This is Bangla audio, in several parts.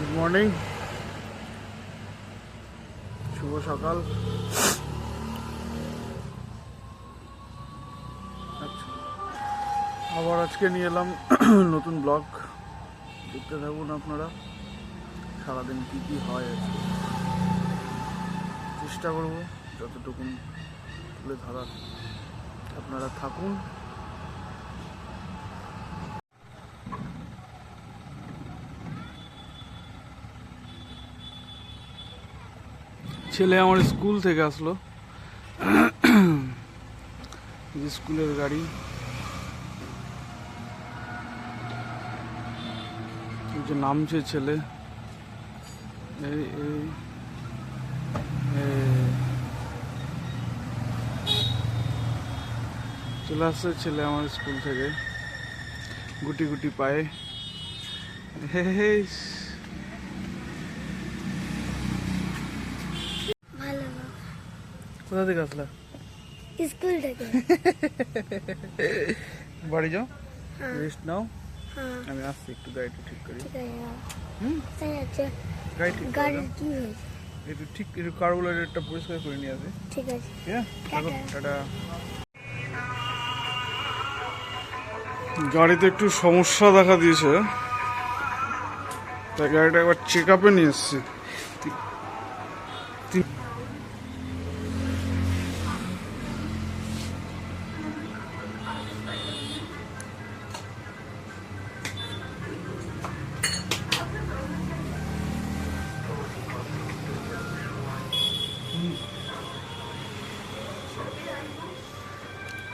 গুড মর্নিং, শুভ সকাল। আচ্ছা, আবার আজকে নিয়ে এলাম নতুন ব্লগ। দেখতে থাকুন আপনারা সারাদিন কী কী হয়। আজকে চেষ্টা করব যতটুকু তুলে ধরার। আপনারা থাকুন। ছেলে আমার স্কুল থেকে আসলো, স্কুলের গাড়ি। এই যে নামছে ছেলে, এই চলে আসছে ছেলে আমার স্কুল থেকে গুটি গুটি পায়ে। কোথা থেকে আসলা? স্কুল থেকে। বাড়ি যাও, রেস্ট নাও। আমি আসছি, একটু গাড়িটা ঠিক করি। গাড়ি ঠিক একটু ঠিক, একটু কার্বোরেটরটা পরিষ্কার করে নিয়ে আসে। ঠিক আছে, টাটা। গাড়িতে একটু সমস্যা দেখা দিয়েছে, তাই গাড়িটা একবার চেক আপে নিয়ে এসছি।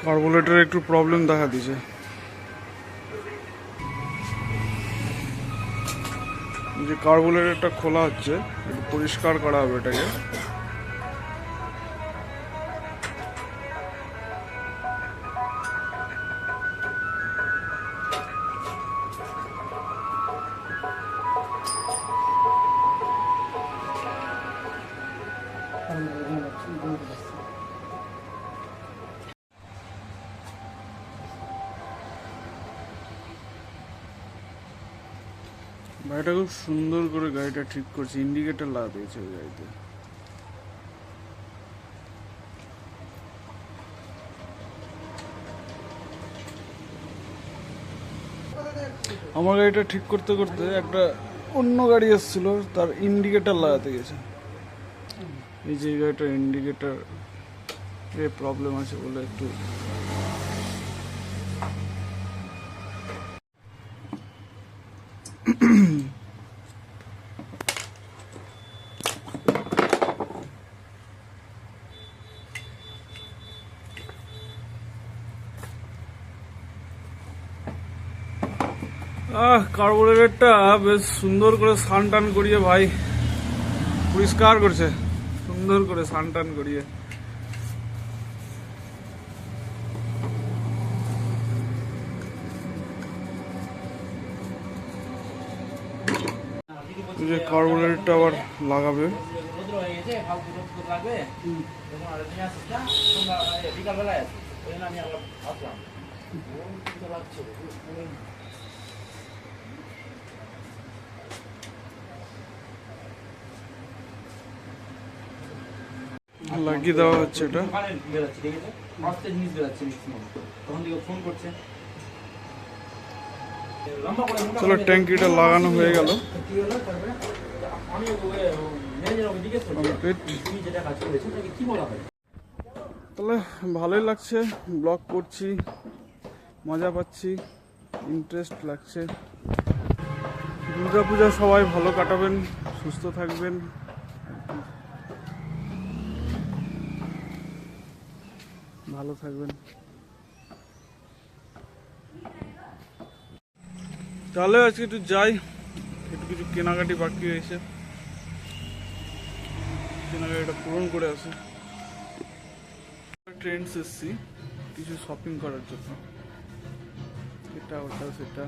কার্বোরেটরে একটু প্রবলেম দেখা দিয়েছে। যে কার্বোরেটরটা খোলা হচ্ছে, একটু পরিষ্কার করা হবে এটাকে। ভাইটা খুব সুন্দর করে গাড়িটা ঠিক করছে, ইন্ডিকেটর লাগা দিয়েছে ওই গাড়িতে। আমার গাড়িটা ঠিক করতে করতে একটা অন্য গাড়ি এসেছিল, তার ইন্ডিকেটর লাগাতে গেছে। এই যে গাড়িটার ইন্ডিকেটর প্রবলেম আছে বলে একটু কার্বোরেটরটা বেশ সুন্দর করে স্নান টান করিয়ে ভাই পরিষ্কার করছে, সুন্দর করে স্নান টান করিয়ে। যে কার্বোরেটরটা আবার লাগাবে। লাগিয়ে দেওয়া হচ্ছে এটা। চলো, ট্যাঙ্কিটা লাগানো হয়ে গেল। তাহলে ভালোই লাগছে, ব্লগ করছি, মজা পাচ্ছি, ইন্টারেস্ট লাগছে। দুর্গাপূজা সবাই ভালো কাটাবেন, সুস্থ থাকবেন, ভালো থাকবেন। তাহলে আজকে একটু যাই, একটু কিছু কেনাকাটি বাকি হয়েছে, কেনাকাটিটা পূরণ করে আসি। ট্রেন্ডস এসছি কিছু শপিং করার জন্য, এটা ওটা সেটা।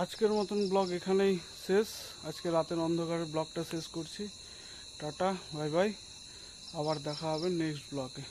আজকের মতন ব্লগ এখানেই শেষ। আজকে রাতের অন্ধকারের ব্লগটা শেষ করছি। টাটা, বাই বাই, আবার দেখা হবে নেক্সট ব্লগে।